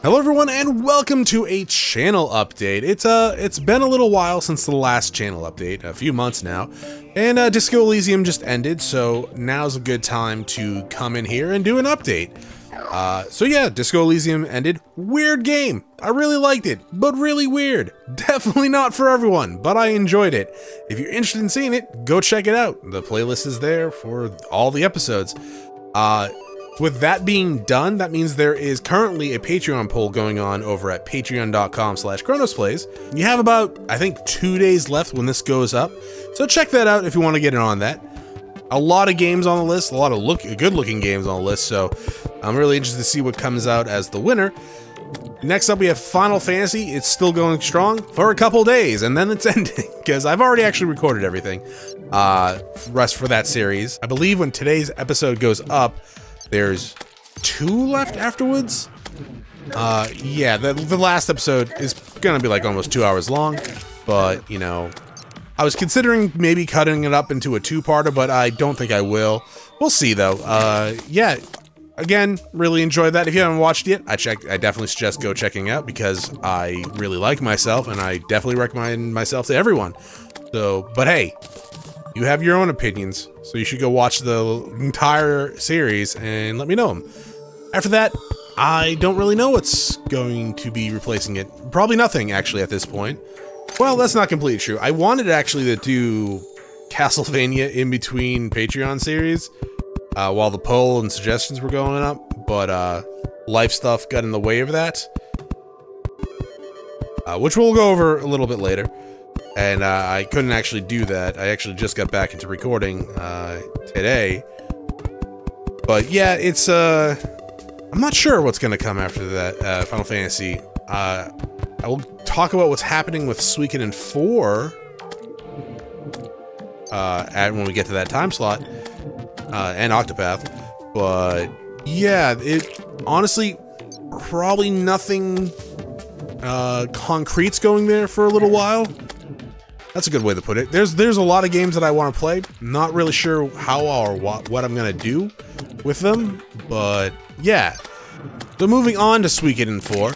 Hello everyone and welcome to a channel update. It's been a little while since the last channel update, a few months now, and Disco Elysium just ended, so now's a good time to come in here and do an update. So yeah, Disco Elysium ended. Weird game. I really liked it, but really weird. Definitely not for everyone, but I enjoyed it. If you're interested in seeing it, go check it out. The playlist is there for all the episodes. With that being done, that means there is currently a Patreon poll going on over at patreon.com/chronosplays. You have about, I think, 2 days left when this goes up, so check that out if you want to get in on that. A lot of games on the list, a lot of good-looking games on the list, so I'm really interested to see what comes out as the winner. Next up, we have Final Fantasy. It's still going strong for a couple days, and then it's ending, because I've already actually recorded everything for that series. I believe when today's episode goes up, there's 2 left afterwards. Yeah, the last episode is gonna be like almost 2 hours long, but you know, I was considering maybe cutting it up into a 2-parter, but I don't think I will. We'll see though. Yeah, again, really enjoyed that. If you haven't watched it, I definitely suggest go checking out because I really like myself and I definitely recommend myself to everyone. So, but hey, you have your own opinions, so you should go watch the entire series and let me know them. After that, I don't really know what's going to be replacing it. Probably nothing, actually, at this point. Well, that's not completely true. I wanted actually to do Castlevania in between Patreon series while the poll and suggestions were going up, but life stuff got in the way of that, which we'll go over a little bit later. And I couldn't actually do that. I actually just got back into recording today. But yeah, it's I'm not sure what's gonna come after that Final Fantasy. I will talk about what's happening with Suikoden 4 when we get to that time slot, and Octopath. But yeah, it honestly probably nothing concrete's going there for a little while. That's a good way to put it. There's a lot of games that I want to play. Not really sure how or what I'm gonna do with them, but yeah. So moving on to Suikoden 4,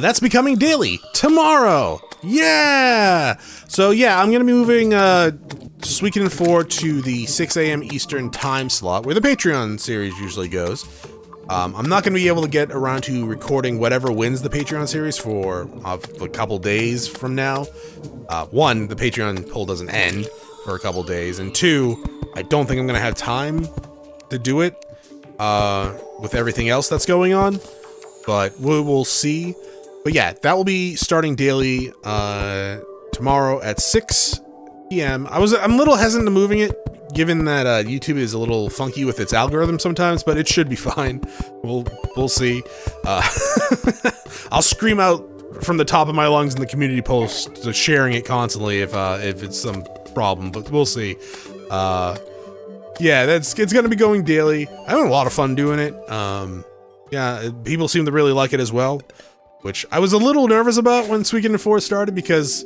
that's becoming daily tomorrow. Yeah. So yeah, I'm gonna be moving Suikoden 4 to the 6 AM Eastern time slot where the Patreon series usually goes. I'm not going to be able to get around to recording whatever wins the Patreon series for a couple days from now. 1, the Patreon poll doesn't end for a couple days, and 2, I don't think I'm going to have time to do it with everything else that's going on, but we'll see. But yeah, that will be starting daily tomorrow at 6 PM. I'm a little hesitant to moving it, given that YouTube is a little funky with its algorithm sometimes, but it should be fine. We'll see. I'll scream out from the top of my lungs in the community post, sharing it constantly if it's some problem, but we'll see. Yeah, it's gonna be going daily. I'm having a lot of fun doing it. Yeah, people seem to really like it as well, which I was a little nervous about when Suikoden 4 started because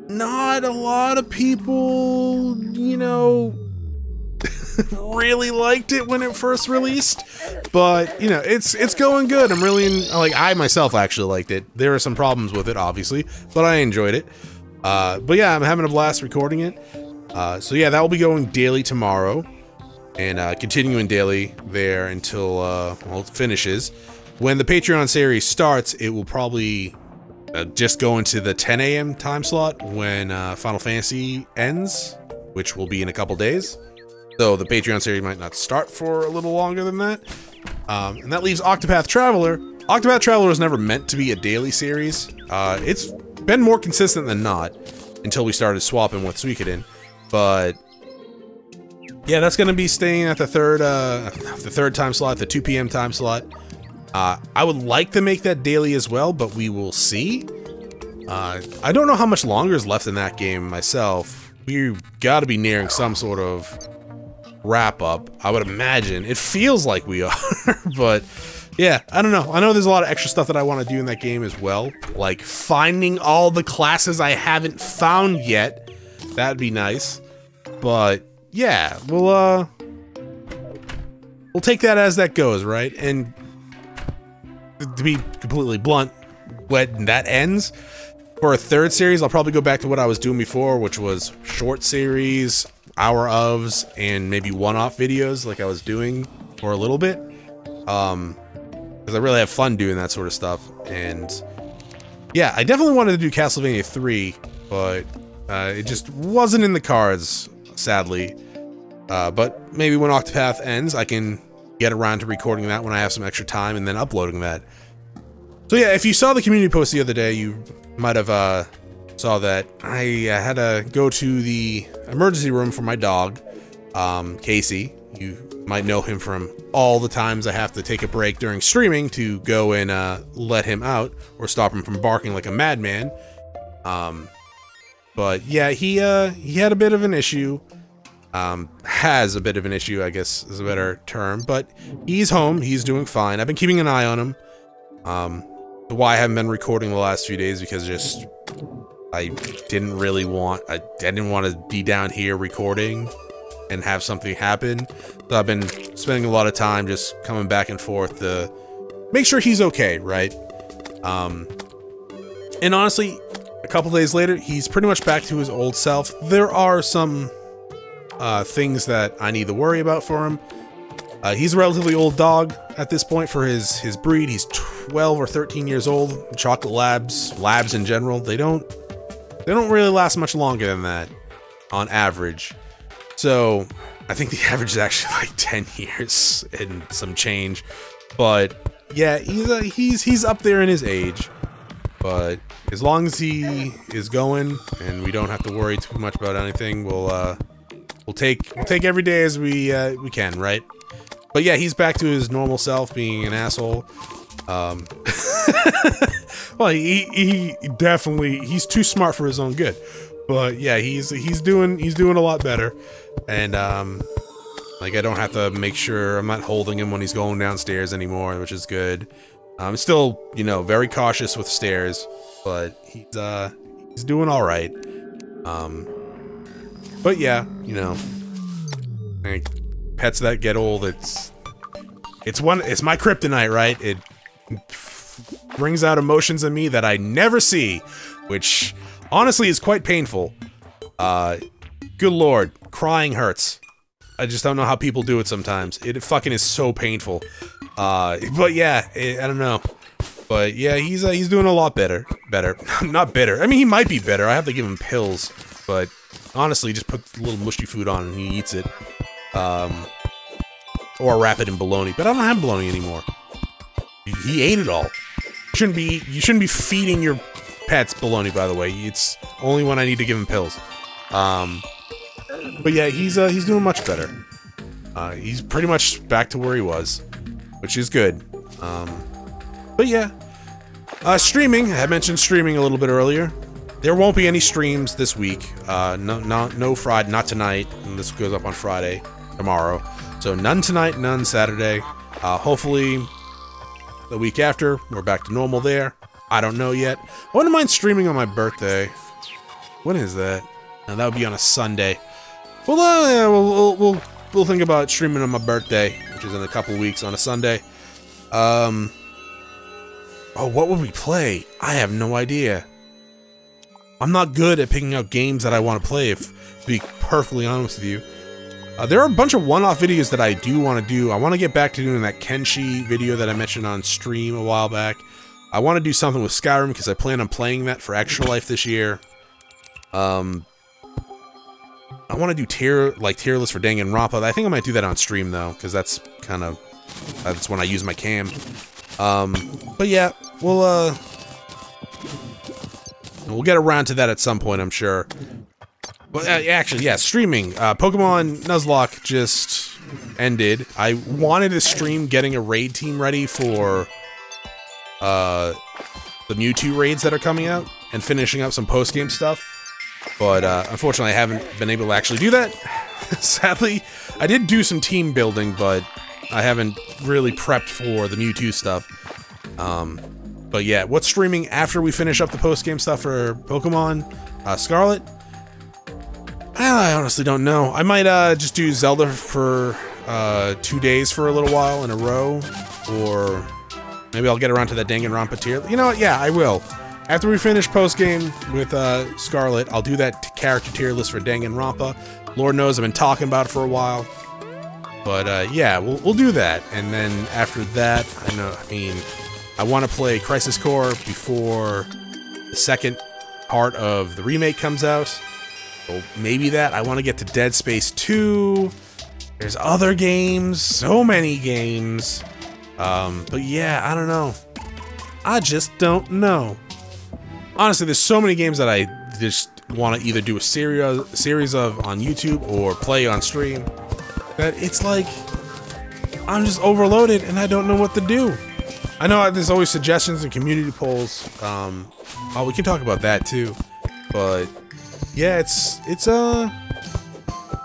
not a lot of people, you know, really liked it when it first released, but you know, it's going good. I'm really I myself actually liked it. There are some problems with it, obviously, but I enjoyed it. But yeah, I'm having a blast recording it. So yeah, that will be going daily tomorrow, and continuing daily there until well, it finishes. When the Patreon series starts, it will probably just go into the 10 AM time slot when Final Fantasy ends, which will be in a couple days. So the Patreon series might not start for a little longer than that. And that leaves Octopath Traveler. Octopath Traveler was never meant to be a daily series. It's been more consistent than not until we started swapping with Suikoden. But yeah, that's going to be staying at the third time slot, the 2 PM time slot. I would like to make that daily as well, but we will see. I don't know how much longer is left in that game myself. We've got to be nearing some sort of wrap up, I would imagine. It feels like we are, but yeah, I don't know. I know there's a lot of extra stuff that I want to do in that game as well, like finding all the classes I haven't found yet. That'd be nice. But yeah, we'll take that as that goes, right? And to be completely blunt, when that ends, for a third series, I'll probably go back to what I was doing before, which was short series, hour ofs, and maybe one-off videos like I was doing for a little bit. Because I really have fun doing that sort of stuff. And yeah, I definitely wanted to do Castlevania 3, but it just wasn't in the cards, sadly. But maybe when Octopath ends, I can get around to recording that when I have some extra time and then uploading that. So yeah, if you saw the community post the other day, you might have saw that I had to go to the emergency room for my dog, Casey. You might know him from all the times I have to take a break during streaming to go and let him out or stop him from barking like a madman. But yeah, he had a bit of an issue. Has a bit of an issue, I guess is a better term, but he's home. He's doing fine. I've been keeping an eye on him. Why I haven't been recording the last few days, because just I didn't want to be down here recording and have something happen. So I've been spending a lot of time just coming back and forth to make sure he's okay, right? And honestly, a couple days later, he's pretty much back to his old self. There are some things that I need to worry about for him. He's a relatively old dog at this point for his breed. He's 12 or 13 years old. Chocolate labs in general, they don't really last much longer than that on average. So I think the average is actually like 10 years and some change. But yeah, he's up there in his age. But as long as he is going and we don't have to worry too much about anything, we'll take every day as we can, right? But yeah, he's back to his normal self, being an asshole. Well, he definitely, he's too smart for his own good. But yeah, he's doing a lot better, and like I don't have to make sure I'm not holding him when he's going downstairs anymore, which is good. I'm still, you know, very cautious with stairs, but he's doing all right. But yeah, you know, like, pets that get old, it's my kryptonite, right? It brings out emotions in me that I never see, which honestly is quite painful. Good lord, crying hurts. I just don't know how people do it sometimes. It fucking is so painful. But yeah, I don't know. But yeah, he's doing a lot better. Not better. I mean, he might be better. I have to give him pills, but honestly, just put a little mushy food on and he eats it. Or wrap it in bologna, but I don't have bologna anymore. He ate it all. You shouldn't be feeding your pets bologna, by the way. It's only when I need to give him pills. But yeah, he's doing much better. He's pretty much back to where he was, which is good. But yeah, streaming. I mentioned streaming a little bit earlier. There won't be any streams this week. No Friday, not tonight. And this goes up on Friday, tomorrow. So none tonight, none Saturday. Hopefully the week after, we're back to normal there. I don't know yet. I wouldn't mind streaming on my birthday. When is that? And that would be on a Sunday. Well, we'll think about streaming on my birthday, which is in a couple weeks on a Sunday. Oh, what would we play? I have no idea. I'm not good at picking out games that I want to play, to be perfectly honest with you. There are a bunch of one-off videos that I do want to do. I want to get back to doing that Kenshi video that I mentioned on stream a while back. I want to do something with Skyrim because I plan on playing that for Extra Life this year. I want to do tier list for Danganronpa. I think I might do that on stream though, because that's when I use my cam. But yeah, we'll get around to that at some point, I'm sure. But actually, yeah, streaming. Pokemon Nuzlocke just ended. I wanted to stream getting a raid team ready for the Mewtwo raids that are coming out and finishing up some post-game stuff. But unfortunately, I haven't been able to actually do that. Sadly, I did do some team building, but I haven't really prepped for the Mewtwo stuff. But yeah, what's streaming after we finish up the post-game stuff for Pokemon Scarlet? I honestly don't know. I might just do Zelda for 2 days for a little while in a row, or Maybe I'll get around to that Danganronpa tier. You know what? Yeah, I will. After we finish post-game with Scarlet, I'll do that character tier list for Danganronpa. Lord knows I've been talking about it for a while. But yeah, we'll do that. And then after that, I want to play Crisis Core before the second part of the remake comes out. So maybe that. I want to get to Dead Space 2. There's other games, so many games. But yeah, I don't know. I just don't know. Honestly, there's so many games that I just want to either do a series of on YouTube or play on stream that it's like I'm just overloaded and I don't know what to do. I know there's always suggestions and community polls. Oh, we can talk about that too. But yeah, it's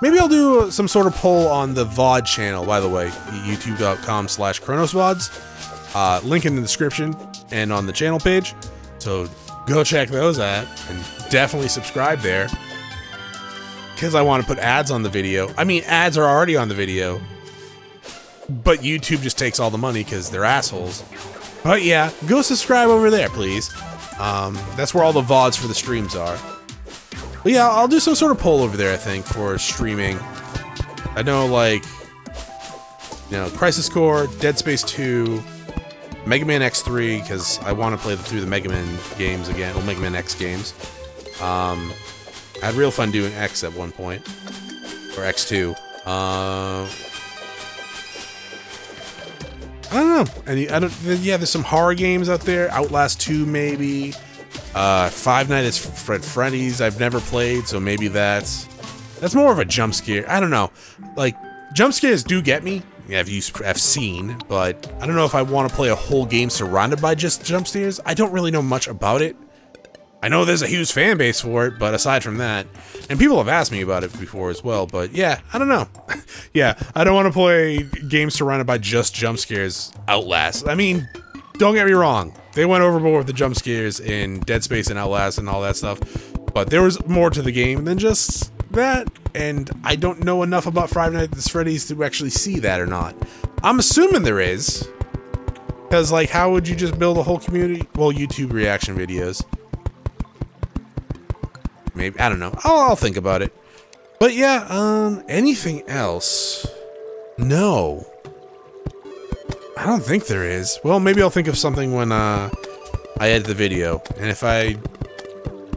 maybe I'll do some sort of poll on the VOD channel, by the way, youtube.com/ChronosVods. Link in the description and on the channel page. So go check those out and definitely subscribe there. Because I want to put ads on the video. I mean, ads are already on the video. But YouTube just takes all the money because they're assholes. But yeah, go subscribe over there, please. That's where all the VODs for the streams are. But yeah, I'll do some sort of poll over there, I think, for streaming. I know, like, you know, Crisis Core, Dead Space 2, Mega Man X3, because I want to play through the Mega Man games again, well, Mega Man X games. I had real fun doing X at one point, or X2. I don't know. Yeah, there's some horror games out there. Outlast 2, maybe. Five Nights at Freddy's I've never played, so maybe that's more of a jump scare. I don't know. Like, jump scares do get me. Yeah, I've seen, but I don't know if I want to play a whole game surrounded by just jump scares. I don't really know much about it. I know there's a huge fan base for it, but aside from that, and people have asked me about it before as well, but yeah, I don't know. Yeah, I don't want to play games surrounded by just jump scares. Outlast. I mean, don't get me wrong. They went overboard with the jump scares in Dead Space and Outlast and all that stuff, but there was more to the game than just that, and I don't know enough about Five Nights at Freddy's to actually see that or not. I'm assuming there is, because, like, how would you just build a whole community? Well, YouTube reaction videos. Maybe, I don't know. I'll think about it. But yeah, anything else? No. I don't think there is. Well, maybe I'll think of something when I edit the video. And if I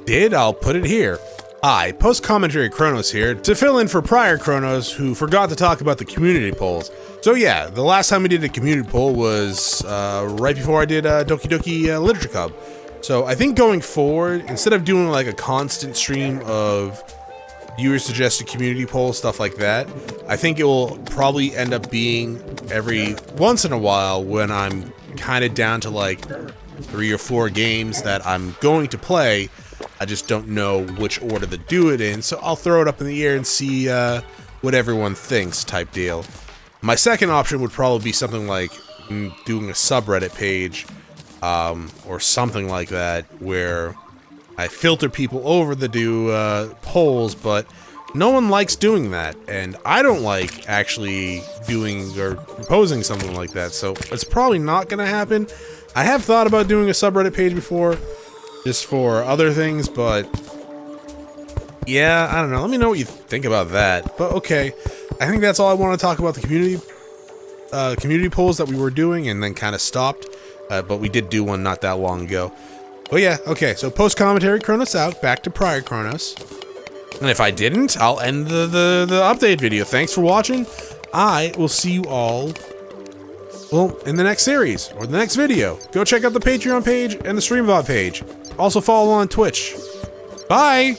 did, I'll put it here. Hi, post-commentary Chronos here, to fill in for prior Chronos who forgot to talk about the community polls. So yeah, the last time we did a community poll was right before I did Doki Doki Literature Club. So I think going forward, instead of doing like a constant stream of viewer-suggested community polls, stuff like that, I think it will probably end up being every once in a while when I'm kind of down to like 3 or 4 games that I'm going to play. I just don't know which order to do it in, so I'll throw it up in the air and see what everyone thinks type deal. My second option would probably be something like doing a subreddit page or something like that, where I filter people over to do polls, but no one likes doing that, and I don't like actually doing or proposing something like that, so it's probably not gonna happen. I have thought about doing a subreddit page before, just for other things, but yeah, I don't know. Let me know what you think about that. But okay, I think that's all I want to talk about the community polls that we were doing and then kind of stopped. But we did do one not that long ago. But yeah, okay, so post-commentary Chronos out, back to prior Chronos. And if I didn't, I'll end the update video. Thanks for watching. I will see you all, well, in the next series, or the next video. Go check out the Patreon page and the StreamVOD page. Also follow on Twitch. Bye!